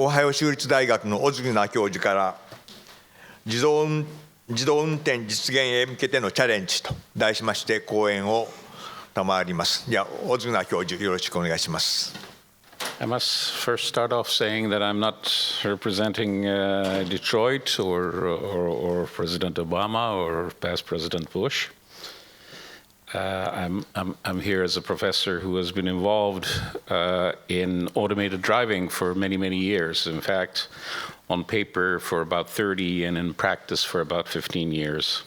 オハイオ州立大学の小杉名教授から自動運転実現へ向けてのチャレンジと題しまして講演を賜ります。では小杉名教授、よろしくお願いします。I must first start off saying that I'm not representing Detroit or President Obama or past President Bush. I'm here as a professor who has been involved in automated driving for many, many years. In fact, on paper for about 30 and in practice for about 15 years.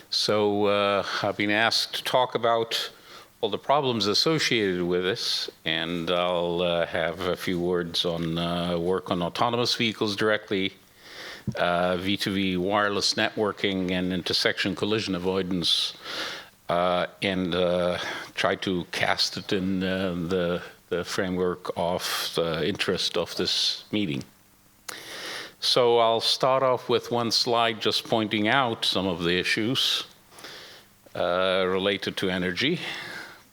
So I've been asked to talk about all the problems associated with this, and I'll have a few words on work on autonomous vehicles directly, V2V wireless networking and intersection collision avoidance, and try to cast it in the framework of the interest of this meeting. So I'll start off with one slide just pointing out some of the issues related to energy,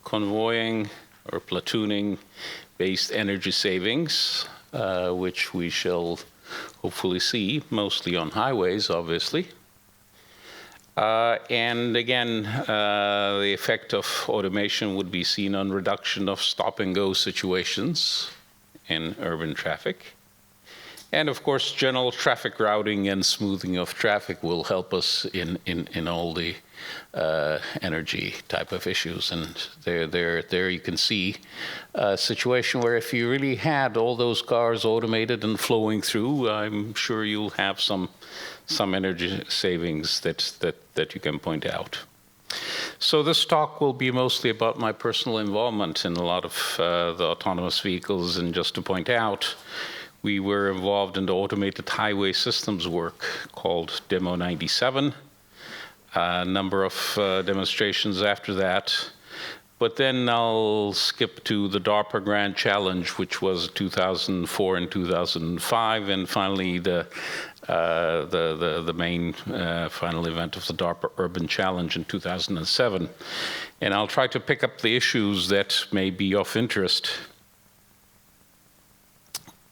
convoying or platooning based energy savings, which we shall hopefully see mostly on highways, obviously. And again, the effect of automation would be seen on reduction of stop-and-go situations in urban traffic. And of course, general traffic routing and smoothing of traffic will help us in all the energy type of issues. And there you can see a situation where if you really had all those cars automated and flowing through, I'm sure you'll have some energy savings that you can point out. So this talk will be mostly about my personal involvement in a lot of the autonomous vehicles. And just to point out, we were involved in the automated highway systems work called Demo 97, a number of demonstrations after that. But then I'll skip to the DARPA Grand Challenge, which was 2004 and 2005, and finally the main final event of the DARPA Urban Challenge in 2007. And I'll try to pick up the issues that may be of interest.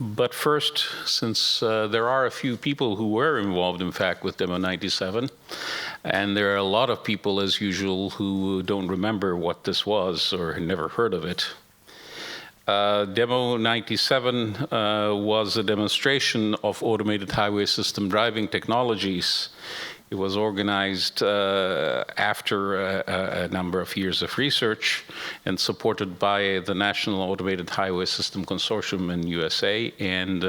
But first, since there are a few people who were involved, in fact, with Demo 97, and there are a lot of people, as usual, who don't remember what this was or never heard of it. Demo 97 was a demonstration of automated highway system driving technologies. It was organized after a number of years of research and supported by the National Automated Highway System Consortium in USA. And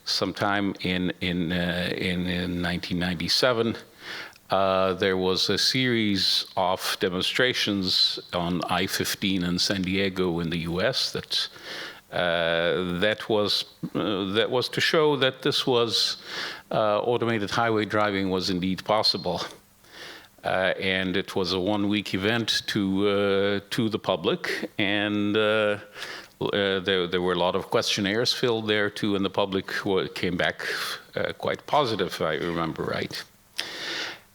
sometime in 1997, there was a series of demonstrations on I-15 in San Diego in the US that was to show that this was automated highway driving was indeed possible. And it was a one-week event to the public, and there were a lot of questionnaires filled there too, and the public came back quite positive, if I remember right.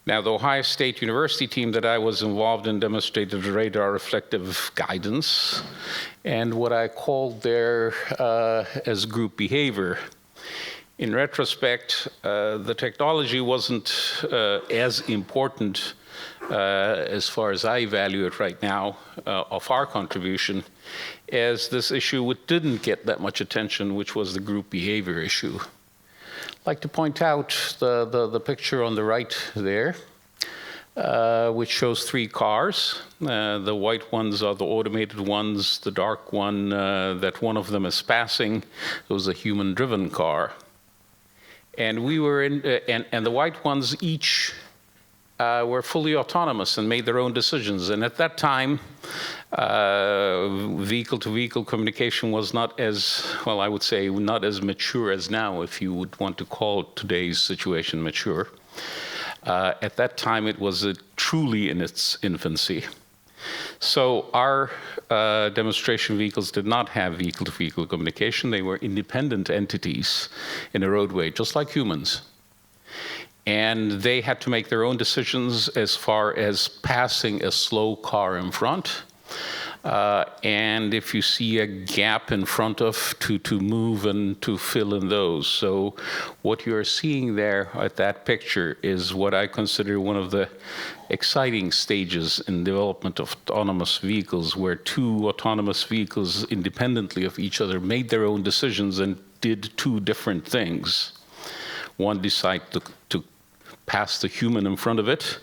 Now, the Ohio State University team that I was involved in demonstrated radar reflective guidance and what I called there as group behavior. In retrospect, the technology wasn't as important as far as I evaluate right now of our contribution as this issue which didn't get that much attention, which was the group behavior issue. I'd like to point out the picture on the right there, which shows three cars. The white ones are the automated ones. The dark one, that one of them is passing, it was a human-driven car. And we were in, and the white ones each were fully autonomous and made their own decisions. And at that time, vehicle-to-vehicle communication was not as, well, I would say not as mature as now, if you would want to call today's situation mature. At that time, it was truly in its infancy. So our demonstration vehicles did not have vehicle-to-vehicle communication. They were independent entities in a roadway, just like humans. And they had to make their own decisions as far as passing a slow car in front, and if you see a gap in front of, to move and to fill in those. So what you're seeing there at that picture is what I consider one of the exciting stages in development of autonomous vehicles, where two autonomous vehicles independently of each other made their own decisions and did two different things. One decided to pass the human in front of it,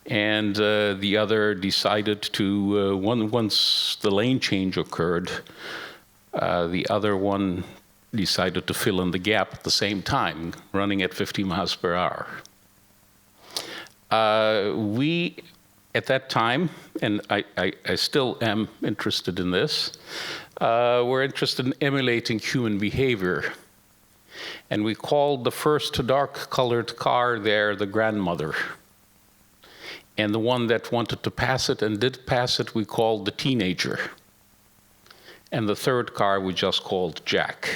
and the other decided to, once the lane change occurred, the other one decided to fill in the gap at the same time, running at 50 miles per hour. We, at that time, and I still am interested in this, were interested in emulating human behavior. And we called the first dark-colored car there the grandmother. And the one that wanted to pass it and did pass it, we called the teenager. And the third car we just called Jack.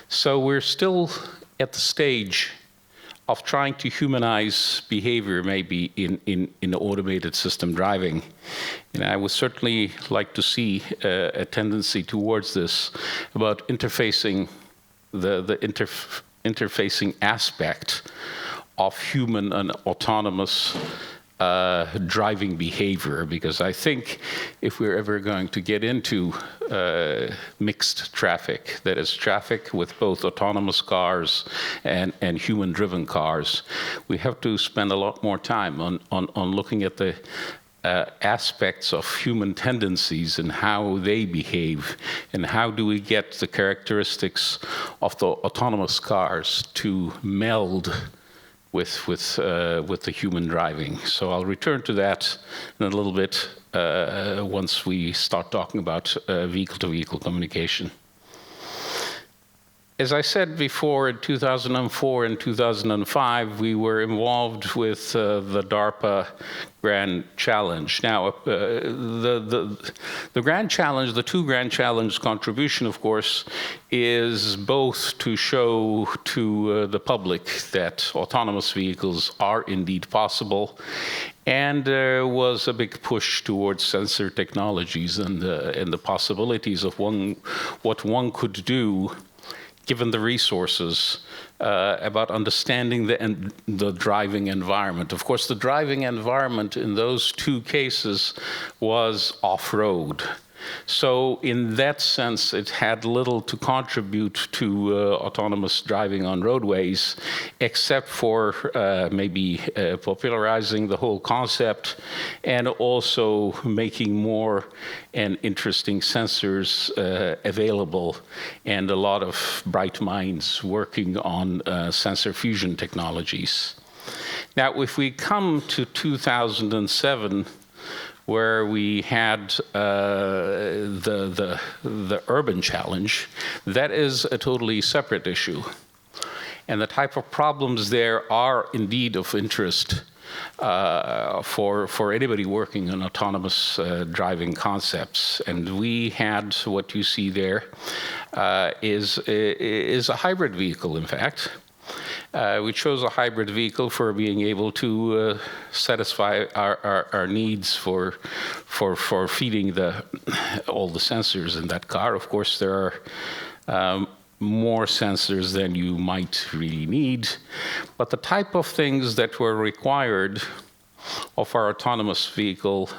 So we're still at the stage of trying to humanize behavior, maybe in automated system driving. And I would certainly like to see a tendency towards this, about interfacing the interfacing aspect of human and autonomous driving behavior, because I think if we're ever going to get into mixed traffic, that is traffic with both autonomous cars and human-driven cars, we have to spend a lot more time on looking at the aspects of human tendencies and how they behave, and how do we get the characteristics of the autonomous cars to meld with the human driving. So I'll return to that in a little bit once we start talking about vehicle-to-vehicle communication. As I said before, in 2004 and 2005, we were involved with the DARPA Grand Challenge. Now, the Grand Challenge, the two Grand Challenge contribution, of course, is both to show to the public that autonomous vehicles are indeed possible, and there was a big push towards sensor technologies and the possibilities of what one could do given the resources, about understanding the driving environment. Of course, the driving environment in those two cases was off-road. So in that sense, it had little to contribute to autonomous driving on roadways, except for maybe popularizing the whole concept and also making more and interesting sensors available, and a lot of bright minds working on sensor fusion technologies. Now, if we come to 2007, where we had the urban challenge, that is a totally separate issue. And the type of problems there are indeed of interest for anybody working on autonomous driving concepts. And we had, what you see there, is a hybrid vehicle, in fact. We chose a hybrid vehicle for being able to satisfy our needs for feeding all the sensors in that car. Of course, there are more sensors than you might really need, but the type of things that were required of our autonomous vehicle,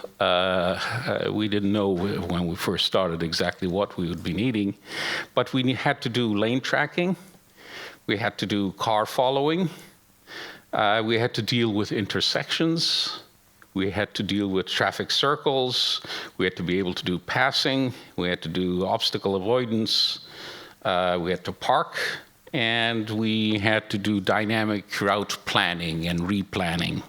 we didn't know when we first started exactly what we would be needing, but we had to do lane tracking. We had to do car following. We had to deal with intersections. We had to deal with traffic circles. We had to be able to do passing. We had to do obstacle avoidance. We had to park. And we had to do dynamic route planning and replanning.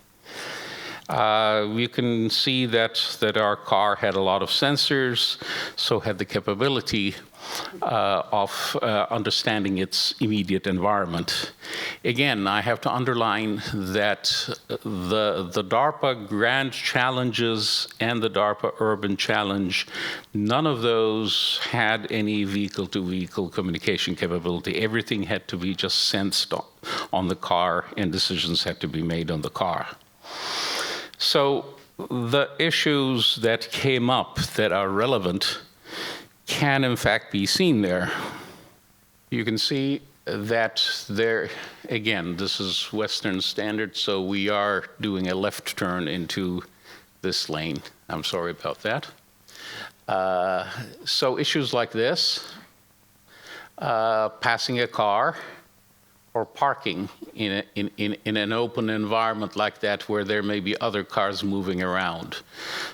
You can see that our car had a lot of sensors, so had the capability of understanding its immediate environment. Again, I have to underline that the DARPA Grand Challenges and the DARPA Urban Challenge, none of those had any vehicle-to-vehicle communication capability. Everything had to be just sensed on the car, and decisions had to be made on the car. So the issues that came up that are relevant can in fact be seen there. You can see that there, again, this is Western Standard, so we are doing a left turn into this lane. I'm sorry about that. So issues like this, passing a car, or parking in an open environment like that where there may be other cars moving around.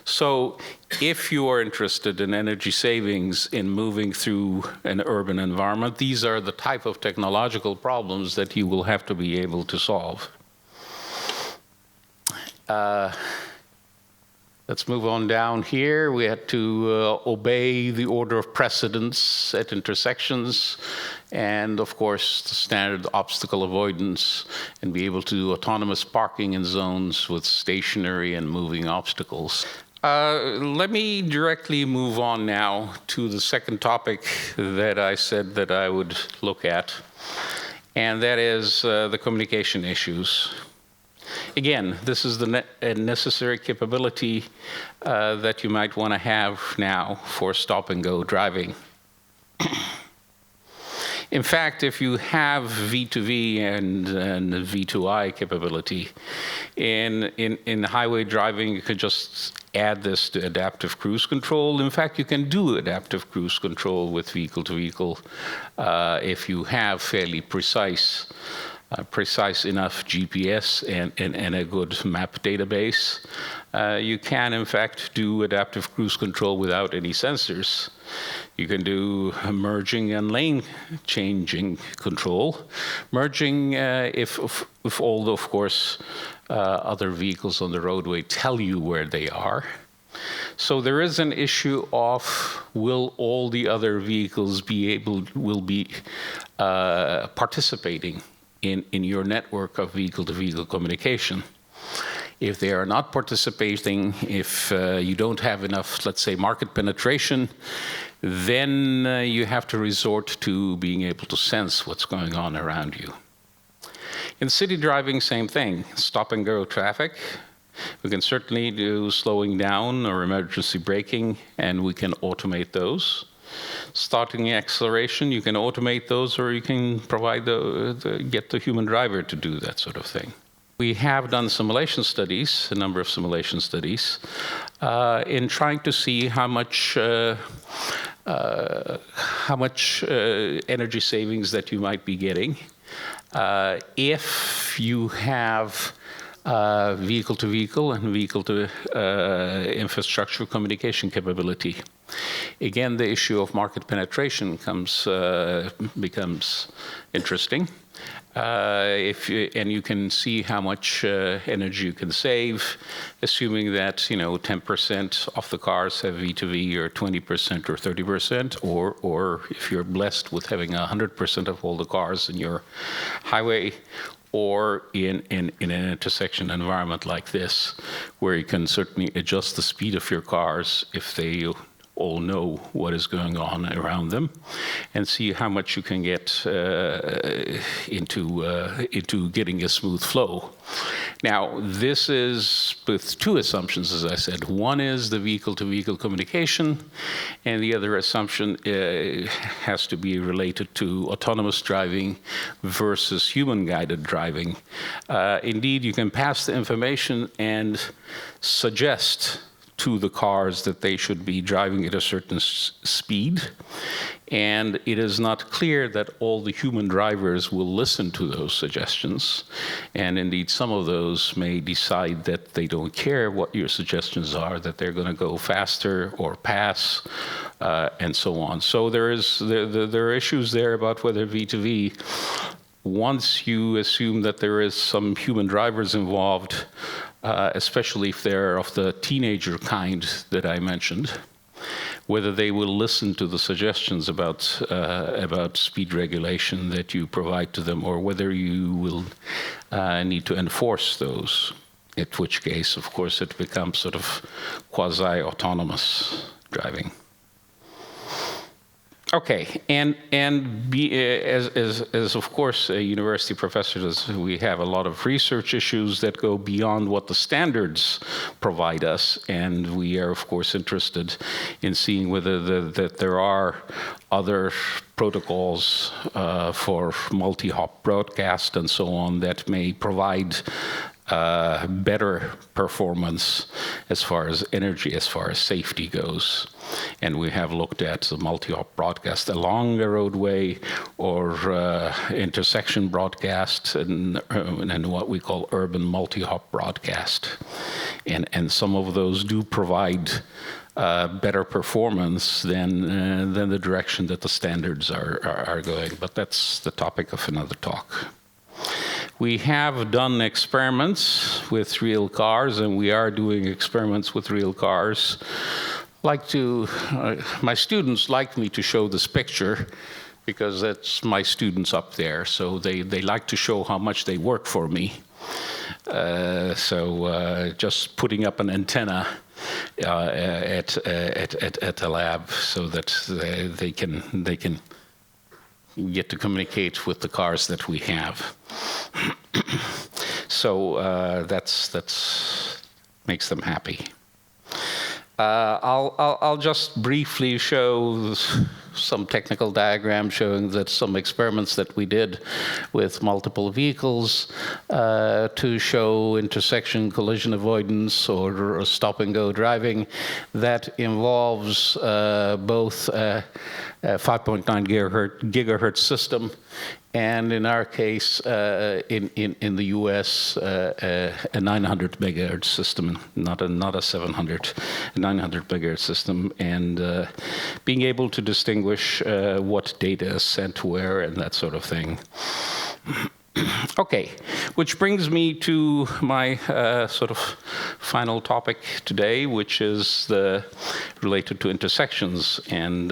So if you are interested in energy savings in moving through an urban environment, these are the type of technological problems that you will have to be able to solve. Let's move on down here. We had to obey the order of precedence at intersections, and of course the standard obstacle avoidance, and be able to do autonomous parking in zones with stationary and moving obstacles. Let me directly move on now to the second topic that I said that I would look at, and that is the communication issues. Again, this is the necessary capability that you might want to have now for stop-and-go driving. In fact, if you have V2V and V2I capability, in highway driving, you could just add this to adaptive cruise control. In fact, you can do adaptive cruise control with vehicle-to-vehicle if you have fairly precise enough GPS and a good map database. You can, in fact, do adaptive cruise control without any sensors. You can do merging and lane changing control. Merging if all, of course, other vehicles on the roadway tell you where they are. So there is an issue of will all the other vehicles will be participating in your network of vehicle-to-vehicle communication. If they are not participating, if you don't have enough, let's say, market penetration, then you have to resort to being able to sense what's going on around you. In city driving, same thing. Stop-and-go traffic. We can certainly do slowing down or emergency braking, and we can automate those. Starting acceleration, you can automate those, or you can provide get the human driver to do that sort of thing. We have done simulation studies, a number of simulation studies, in trying to see how much energy savings that you might be getting if you have vehicle-to-vehicle and vehicle-to-infrastructure communication capability. Again, the issue of market penetration becomes interesting. And you can see how much energy you can save, assuming that 10% of the cars have V2V, or 20% or 30%, or if you're blessed with having 100% of all the cars in your highway, or in an intersection environment like this, where you can certainly adjust the speed of your cars if they all know what is going on around them, and see how much you can get into getting a smooth flow. Now, this is with two assumptions, as I said. One is the vehicle-to-vehicle communication, and the other assumption has to be related to autonomous driving versus human-guided driving. Indeed, you can pass the information and suggest to the cars that they should be driving at a certain speed, and it is not clear that all the human drivers will listen to those suggestions, and indeed some of those may decide that they don't care what your suggestions are, that they're going to go faster or pass, and so on. So there are issues there about whether V2V, once you assume that there is some human drivers involved, especially if they're of the teenager kind that I mentioned, whether they will listen to the suggestions about speed regulation that you provide to them, or whether you will need to enforce those, in which case, of course, it becomes sort of quasi-autonomous driving. Okay, as of course a university professors, we have a lot of research issues that go beyond what the standards provide us, and we are of course interested in seeing whether that there are other protocols for multi-hop broadcast and so on that may provide better performance as far as energy, as far as safety goes. And we have looked at the multi-hop broadcast along the roadway or intersection broadcast and what we call urban multi-hop broadcast. And some of those do provide better performance than the direction that the standards are going. But that's the topic of another talk. We have done experiments with real cars, and we are doing experiments with real cars. My students like me to show this picture because that's my students up there, so they like to show how much they work for me. Just putting up an antenna at the lab so that they can get to communicate with the cars that we have. So that's makes them happy. I'll just briefly show some technical diagrams showing that some experiments that we did with multiple vehicles to show intersection collision avoidance or stop-and-go driving that involves both a 5.9 gigahertz system and in our case, in the US, a 900 megahertz system, not a 700, a 900 megahertz system, and being able to distinguish what data is sent where and that sort of thing. Okay, which brings me to my sort of final topic today, which is related to intersections. And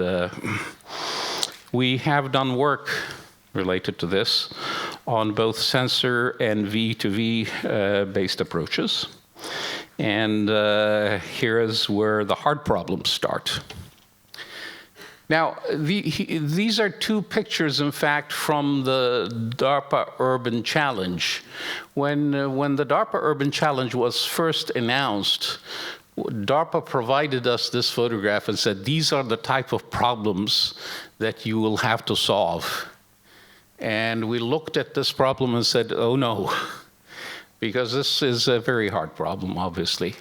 we have done work related to this on both sensor and V2V based approaches. And here is where the hard problems start. Now, these are two pictures, in fact, from the DARPA Urban Challenge. When the DARPA Urban Challenge was first announced, DARPA provided us this photograph and said, these are the type of problems that you will have to solve. And we looked at this problem and said, oh no, because this is a very hard problem, obviously.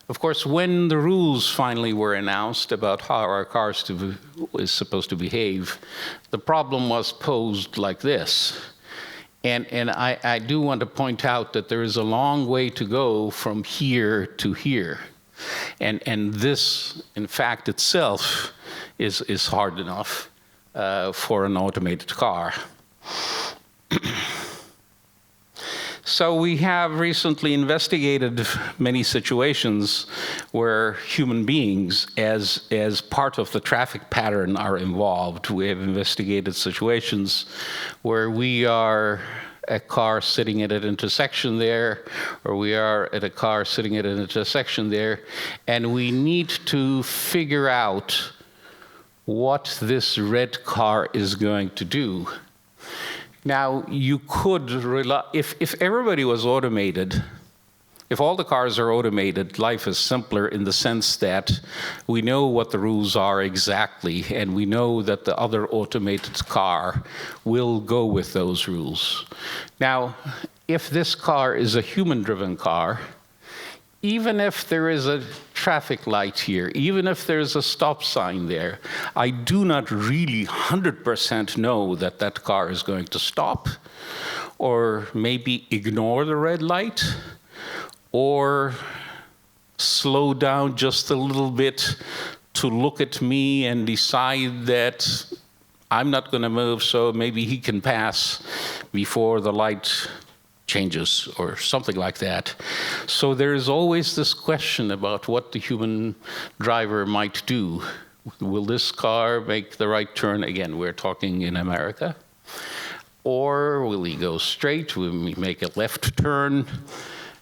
Of course, when the rules finally were announced about how our cars is supposed to behave, the problem was posed like this. And I do want to point out that there is a long way to go from here to here. And this, in fact, itself is hard enough for an automated car. So we have recently investigated many situations where human beings, as part of the traffic pattern, are involved. We have investigated situations where we are a car sitting at an intersection there, or we are at a car sitting at an intersection there, and we need to figure out what this red car is going to do. Now, you could rely, if everybody was automated, if all the cars are automated, life is simpler in the sense that we know what the rules are exactly, and we know that the other automated car will go with those rules. Now, if this car is a human-driven car, even if there is a traffic light here, even if there's a stop sign there, I do not really 100% know that that car is going to stop, or maybe ignore the red light, or slow down just a little bit to look at me and decide that I'm not going to move, so maybe he can pass before the light changes or something like that. So there is always this question about what the human driver might do. Will this car make the right turn? Again, we're talking in America. Or will he go straight? Will he make a left turn?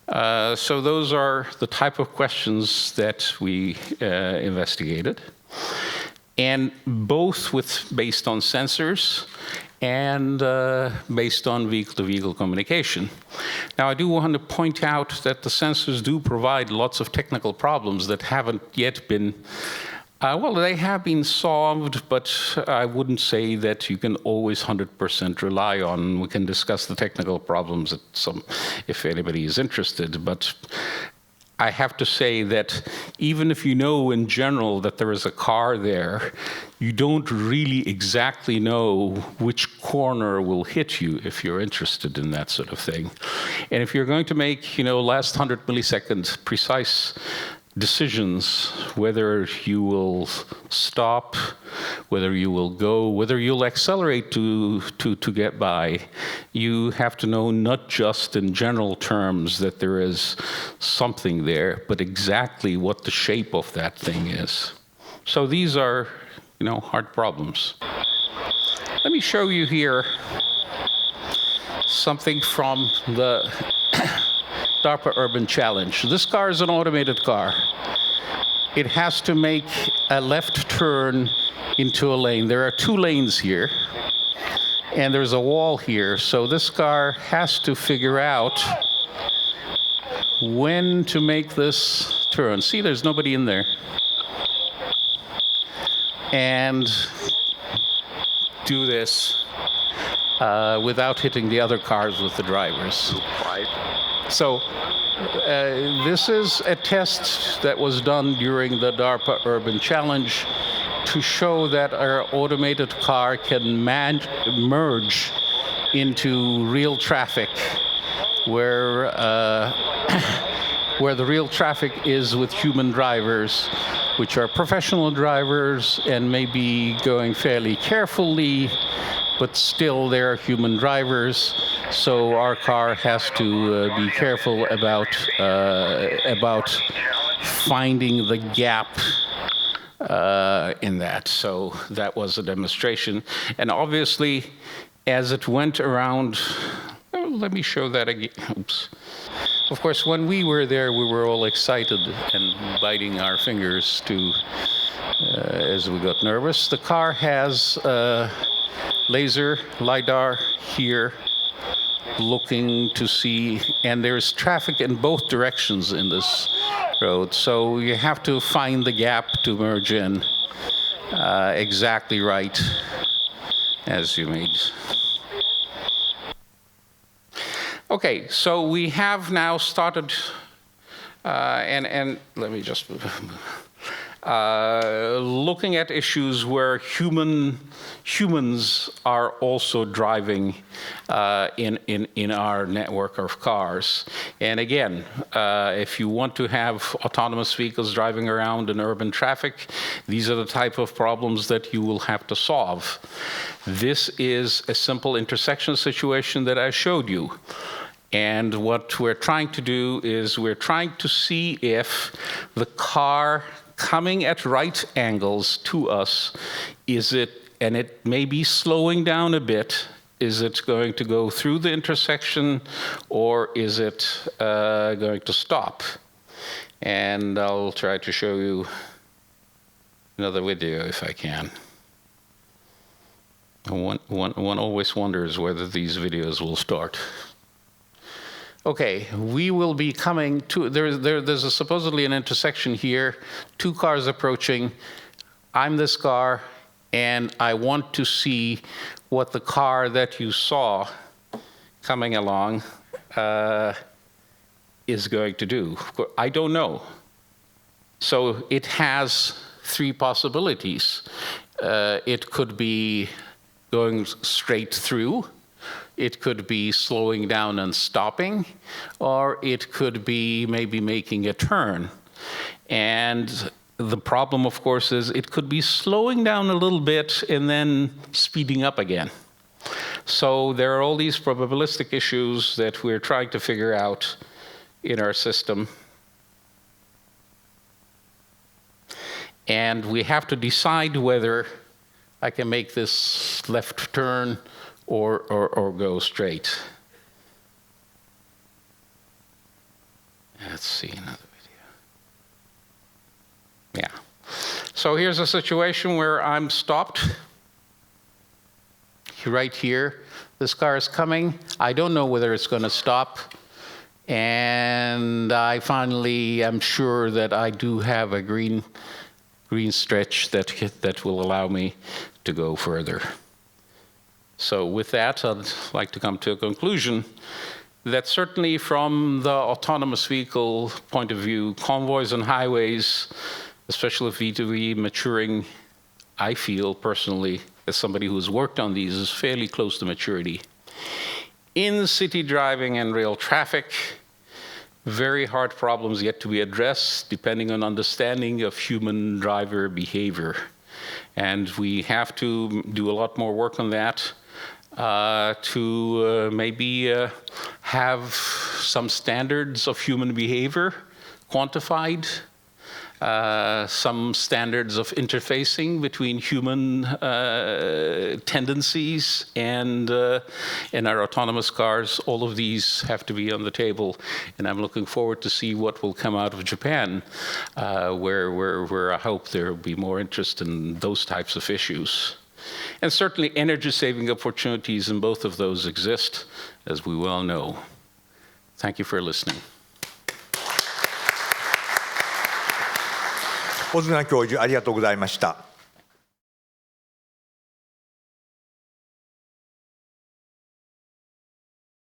So those are the type of questions that we investigated. and both based on sensors and based on vehicle-to-vehicle communication. Now, I do want to point out that the sensors do provide lots of technical problems that haven't yet been, well, they have been solved, but I wouldn't say that you can always 100% rely on. We can discuss the technical problems if anybody is interested, but I have to say that even if you know in general that there is a car there, you don't really exactly know which corner will hit you if you're interested in that sort of thing. And if you're going to make, last 100 millisecond precise decisions, whether you will stop, whether you will go, whether you'll accelerate to get by, you have to know not just in general terms that there is something there, but exactly what the shape of that thing is. So these are, hard problems. Let me show you here something from the DARPA Urban Challenge. This car is an automated car. It has to make a left turn into a lane. There are 2 lanes here, and there's a wall here. So this car has to figure out when to make this turn. See, there's nobody in there. And do this without hitting the other cars with the drivers. So this is a test that was done during the DARPA Urban Challenge to show that our automated car can merge into real traffic where the real traffic is with human drivers, which are professional drivers and may be going fairly carefully, but still they're human drivers. So our car has to be careful about finding the gap in that. So that was a demonstration. And obviously, as it went around, let me show that again. Oops. Of course, when we were there, we were all excited and biting our fingers as we got nervous. The car has laser LiDAR here, looking to see, and there's traffic in both directions in this road, so you have to find the gap to merge in exactly right as you made. Okay, so we have now started, and let me just looking at issues where humans are also driving in our network of cars. And again, if you want to have autonomous vehicles driving around in urban traffic, these are the type of problems that you will have to solve. This is a simple intersection situation that I showed you. And what we're trying to do is we're trying to see if the car coming at right angles to us, and it may be slowing down a bit, is it going to go through the intersection or is it going to stop? And I'll try to show you another video if I can. One always wonders whether these videos will start. Okay, we will be coming to, there's supposedly an intersection here, 2 cars approaching. I'm this car, and I want to see what the car that you saw coming along is going to do. I don't know. So it has 3 possibilities. It could be going straight through. It could be slowing down and stopping, or it could be maybe making a turn. And the problem, of course, is it could be slowing down a little bit and then speeding up again. So there are all these probabilistic issues that we're trying to figure out in our system. And we have to decide whether I can make this left turn or go straight. Let's see another video. Yeah. So here's a situation where I'm stopped right here. This car is coming. I don't know whether it's going to stop. And I finally am sure that I do have a green stretch that will allow me to go further. So with that, I'd like to come to a conclusion that certainly from the autonomous vehicle point of view, convoys on highways, especially V2V maturing, I feel personally, as somebody who's worked on these, is fairly close to maturity. In city driving and rail traffic, very hard problems yet to be addressed, depending on understanding of human driver behavior. And we have to do a lot more work on that to maybe have some standards of human behavior quantified, some standards of interfacing between human tendencies and in our autonomous cars. All of these have to be on the table, and I'm looking forward to see what will come out of Japan, where I hope there will be more interest in those types of issues. And certainly energy-saving opportunities in both of those exist, as we well know. Thank you for listening. 小綱教授、ありがとうございました。